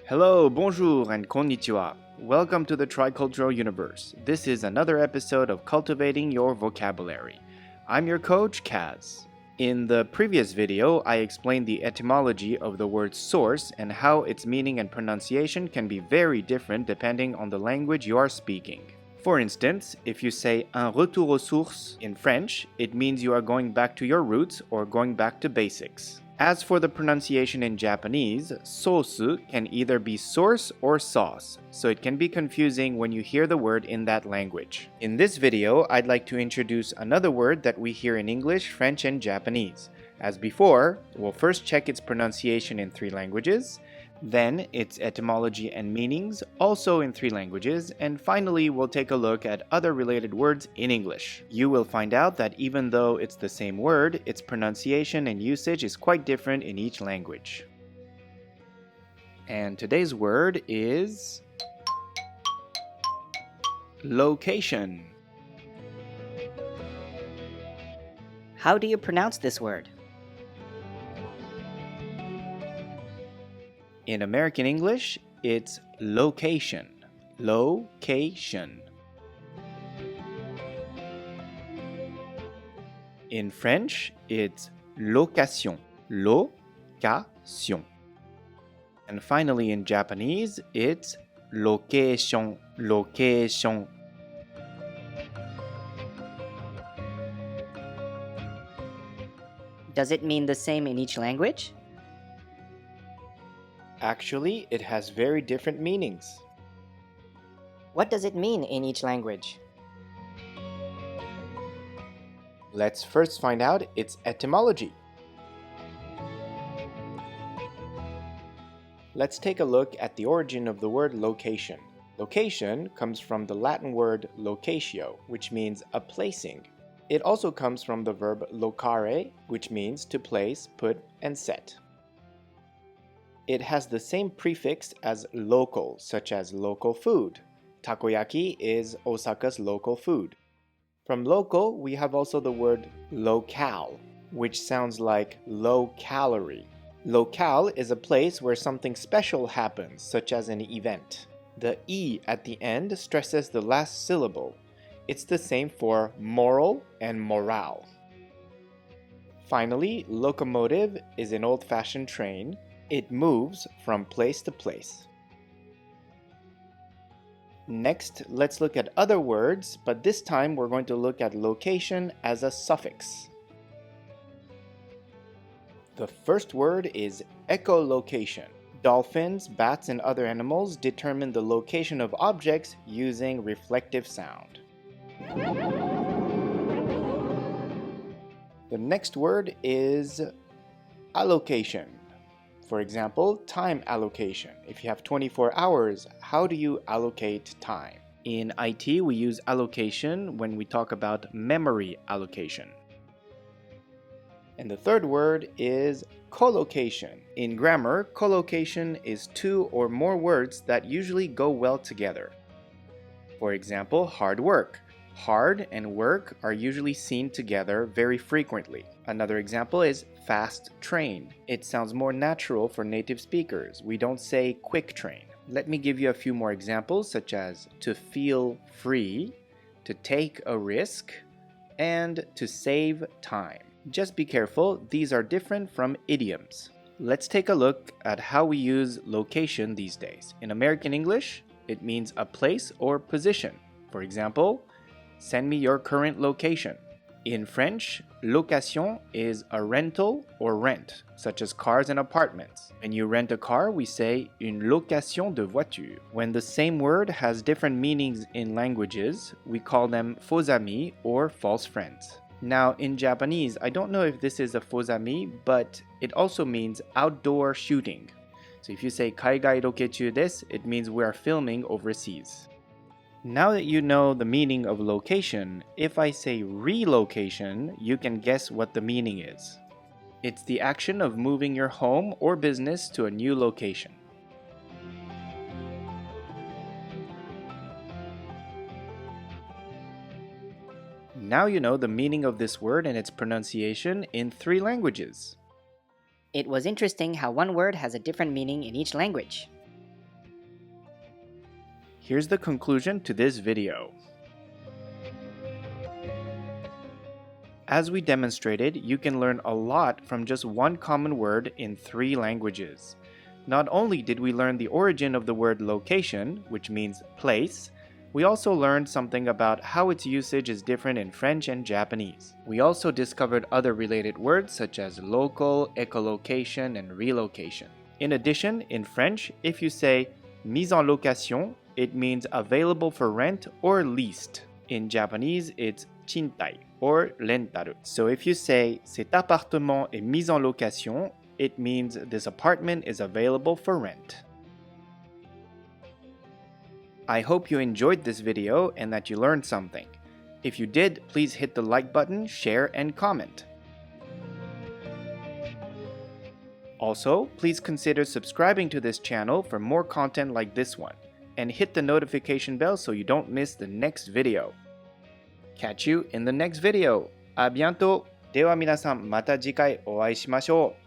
Hello, bonjour, and konnichiwa. Welcome to the Tricultural Universe. This is another episode of Cultivating Your Vocabulary. I'm your coach, Kaz. In the previous video, I explained the etymology of the word source and how its meaning and pronunciation can be very different depending on the language you are speaking. For instance, if you say un retour aux sources in French, it means you are going back to your roots or going back to basics. As for the pronunciation in Japanese, sosu can either be source or sauce, so it can be confusing when you hear the word in that language. In this video, I'd like to introduce another word that we hear in English, French, and Japanese. As before, we'll first check its pronunciation in 3 languages, then its etymology and meanings, also in 3 languages, and finally we'll take a look at other related words in English. You will find out that even though it's the same word, its pronunciation and usage is quite different in each language. And today's word is location. How do you pronounce this word? In American English, it's location. Location. In French, it's location. Location. And finally, in Japanese, it's location. Location. Does it mean the same in each language? Actually, it has very different meanings. What does it mean in each language? Let's first find out its etymology. Let's take a look at the origin of the word location. Location comes from the Latin word locatio, which means a placing. It also comes from the verb locare, which means to place, put, and set. It has the same prefix as local, such as local food. Takoyaki is Osaka's local food. From local, we have also the word locale, which sounds like low calorie. Locale is a place where something special happens, such as an event. The E at the end stresses the last syllable. It's the same for moral and morale. Finally, locomotive is an old-fashioned train. It moves from place to place. Next, let's look at other words, but this time we're going to look at location as a suffix. The first word is echolocation. Dolphins, bats, and other animals determine the location of objects using reflective sound. The next word is allocation. For example, time allocation. If you have 24 hours, how do you allocate time? In IT, we use allocation when we talk about memory allocation. And the third word is collocation. In grammar, collocation is 2 or more words that usually go well together. For example, hard work. Hard and work are usually seen together very frequently. Another example is fast train. It sounds more natural for native speakers. We don't say quick train. Let me give you a few more examples, such as to feel free, to take a risk, and to save time. Just be careful, these are different from idioms. Let's take a look at how we use location these days. In American English, it means a place or position. For example, send me your current location. In French, location is a rental or rent, such as cars and apartments. When you rent a car, we say une location de voiture. When the same word has different meanings in languages, we call them faux-ami or false friends. Now, in Japanese, I don't know if this is a faux-ami, but it also means outdoor shooting. So if you say kaigai rokechu desu, it means we are filming overseas. Now that you know the meaning of location, if I say relocation, you can guess what the meaning is. It's the action of moving your home or business to a new location. Now you know the meaning of this word and its pronunciation in 3 languages. It was interesting how one word has a different meaning in each language. Here's the conclusion to this video. As we demonstrated, you can learn a lot from just one common word in 3 languages. Not only did we learn the origin of the word location, which means place, we also learned something about how its usage is different in French and Japanese. We also discovered other related words such as local, echolocation, and relocation. In addition, in French, if you say mise en location, it means available for rent or leased. In Japanese, it's chintai or rentaru. So if you say cet appartement est mis en location, it means this apartment is available for rent. I hope you enjoyed this video and that you learned something. If you did, please hit the like button, share, and comment. Also, please consider subscribing to this channel for more content like this one, and hit the notification bell so you don't miss the next video. Catch you in the next video. あ、bientôt! では皆さん、また次回お会いしましょう。